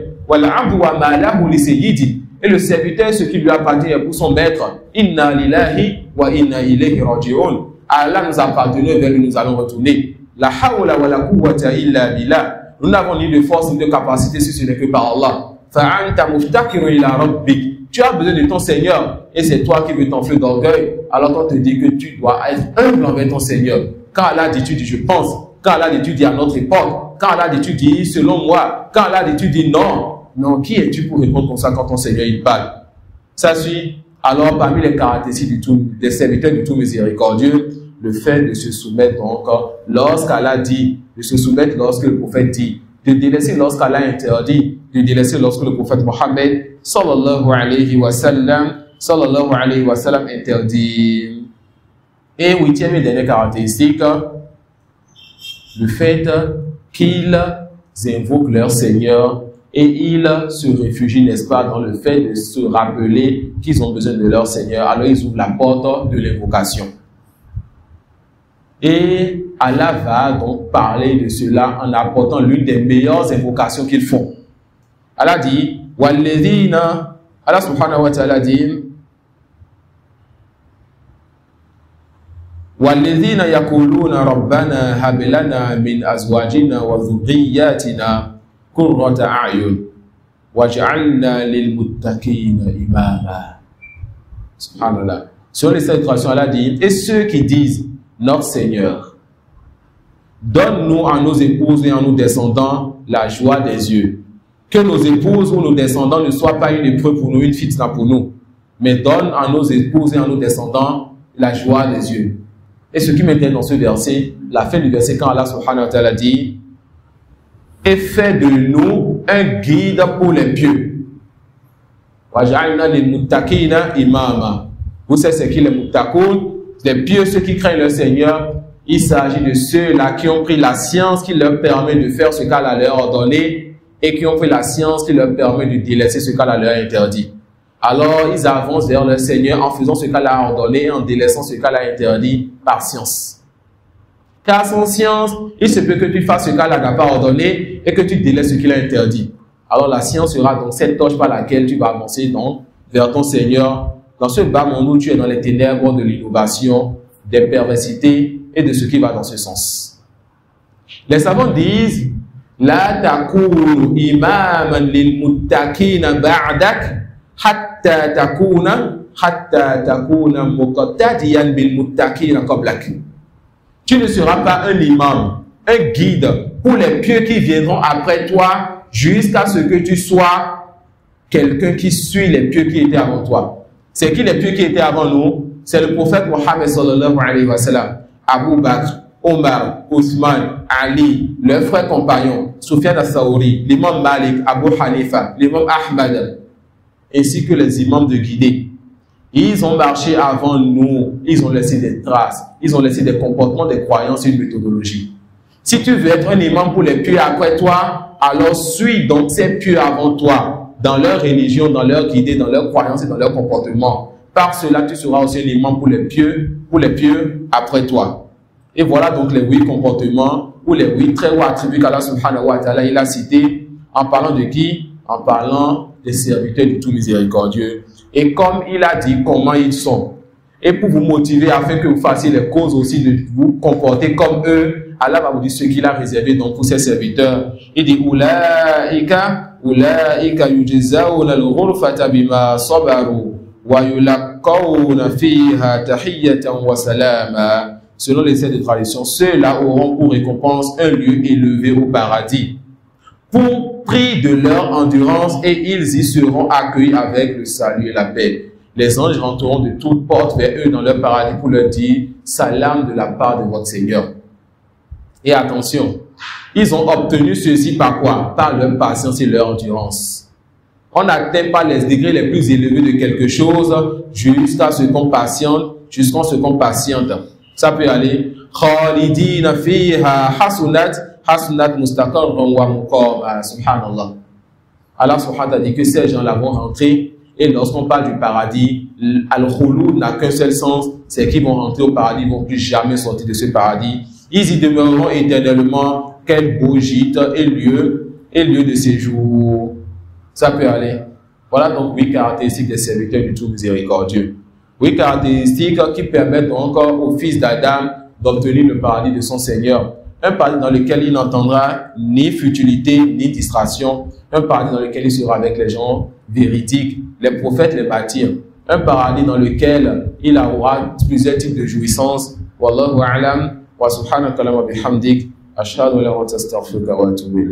Et le serviteur, ce qui lui appartient pour son maître. Inna lillahi wa inna ilayhi raji'un. Allah nous appartient, vers lui nous allons retourner. La hawla wa la quwwata illa billah. Nous n'avons ni de force ni de capacité si ce n'est que par Allah. Fa'anta muftakirun ila rabbik. Tu as besoin de ton Seigneur et c'est toi qui veux t'enfler d'orgueil. Alors on te dit que tu dois être humble envers ton Seigneur. Quand Allah dit, tu dis je pense. Quand Allah dit, tu dis à notre époque. Quand Allah dit, tu dis selon moi. Quand Allah dit, tu dis non. Non, qui es-tu pour répondre comme ça quand ton Seigneur il parle? Ça suit. Alors parmi les caractéristiques des serviteurs du tout miséricordieux, le fait de se soumettre donc lorsqu'Allah dit, de se soumettre lorsque le prophète dit, de délaisser lorsqu'Allah interdit, de délaisser lorsque le prophète Mohammed sallallahu alayhi wa sallam interdit. Et huitième et dernière caractéristique, le fait qu'ils invoquent leur Seigneur et ils se réfugient, n'est-ce pas, dans le fait de se rappeler qu'ils ont besoin de leur Seigneur. Alors ils ouvrent la porte de l'invocation. Et Allah va donc parler de cela en apportant l'une des meilleures invocations qu'ils font. Allah dit, Walladhina, Allah subhanahu wa ta'ala dit, Walladhina yakuluna rabbana hablana min azwajina wa dhurriyyatina qurrata a'yun waj'alna lil muttaqina imama. Subhanallah. Sur les sept traductions, Allah dit, et ceux qui disent, notre Seigneur, donne-nous à nos épouses et à nos descendants la joie des yeux. Que nos épouses ou nos descendants ne soient pas une épreuve pour nous, une fitna pour nous, mais donne à nos épouses et à nos descendants la joie des yeux. Et ce qui m'intéresse dans ce verset, la fin du verset, quand Allah subhanahu wa ta'ala dit, et fais de nous un guide pour les pieux. Waj'alna lil muttaqina imama. Vous savez ce qui est les muttaqoun? Les pieux, ceux qui craignent leur Seigneur. Il s'agit de ceux-là qui ont pris la science qui leur permet de faire ce qu'Allah leur a ordonné et qui ont pris la science qui leur permet de délaisser ce qu'Allah leur a interdit. Alors, ils avancent vers leur Seigneur en faisant ce qu'Allah a ordonné et en délaissant ce qu'Allah a interdit par science. Car sans science, il se peut que tu fasses ce qu'Allah n'a pas ordonné et que tu délaisses ce qu'il a interdit. Alors, la science sera donc cette torche par laquelle tu vas avancer donc vers ton Seigneur dans ce bas monde où tu es dans les ténèbres de l'innovation, des perversités et de ce qui va dans ce sens. Les savants disent La takunu imaman lil muttaqina ba'dak hatta takuna muqtadiyan bil muttaqina qablak. Tu ne seras pas un imam, un guide pour les pieux qui viendront après toi jusqu'à ce que tu sois quelqu'un qui suit les pieux qui étaient avant toi. C'est qui les pieux qui étaient avant nous? C'est le prophète Mohammed sallallahu alayhi wa sallam, Abu Bakr, Omar, Ousmane, Ali, leurs frères compagnons, Soufiane al-Thawri, l'imam Malik, Abu Hanifa, l'imam Ahmad. ainsi que les imams de guider. Ils ont marché avant nous, ils ont laissé des traces, ils ont laissé des comportements, des croyances et une méthodologie. Si tu veux être un imam pour les pieux après toi, alors suis donc ces pieux avant toi, dans leur religion, dans leur guidée, dans leurs croyances et dans leur comportement. Par cela, tu seras aussi un imam pour les pieux après toi. Et voilà donc les 8 comportements ou les 8 très hauts attributs qu'Allah subhanahu wa ta'ala il a cités en parlant de qui? En parlant des serviteurs du tout miséricordieux. Et comme il a dit comment ils sont. Et pour vous motiver afin que vous fassiez les causes aussi de vous comporter comme eux, Allah va vous dire ce qu'il a réservé donc pour ses serviteurs. Il dit Ulaika yujzawna al-ghurfata bima sabaru wa yulaqawna fiha tahiyatan wa salama. Selon les textes de tradition, ceux-là auront pour récompense un lieu élevé au paradis, pour prix de leur endurance, et ils y seront accueillis avec le salut et la paix. Les anges rentreront de toutes portes vers eux dans leur paradis pour leur dire « Salam de la part de votre Seigneur ». Et attention, ils ont obtenu ceci par quoi? Par leur patience et leur endurance. On n'atteint pas les degrés les plus élevés de quelque chose jusqu'à ce qu'on patiente, Ça peut aller Khalidina fiha hasunat mustaqarran wa muqama. Subhanallah. Allah subhanahu wa ta'ala dit que ces gens-là vont rentrer, et lorsqu'on parle du paradis, al-khulud n'a qu'un seul sens, c'est qu'ils vont rentrer au paradis, ils ne vont plus jamais sortir de ce paradis. Ils y demeureront éternellement. Quel beau gîte et lieu de séjour. Ça peut aller. Voilà donc 8 caractéristiques des serviteurs du tout miséricordieux. 8 caractéristiques qui permettent donc au fils d'Adam d'obtenir le paradis de son Seigneur. Un paradis dans lequel il n'entendra ni futilité, ni distraction. Un paradis dans lequel il sera avec les gens véridiques, les prophètes, les martyrs. Un paradis dans lequel il aura plusieurs types de jouissances. Wallahu a'lam. Wa subhanaka wa bihamdik. Ashhadu an la ilaha illa anta astaghfiruka wa atubu ilayk.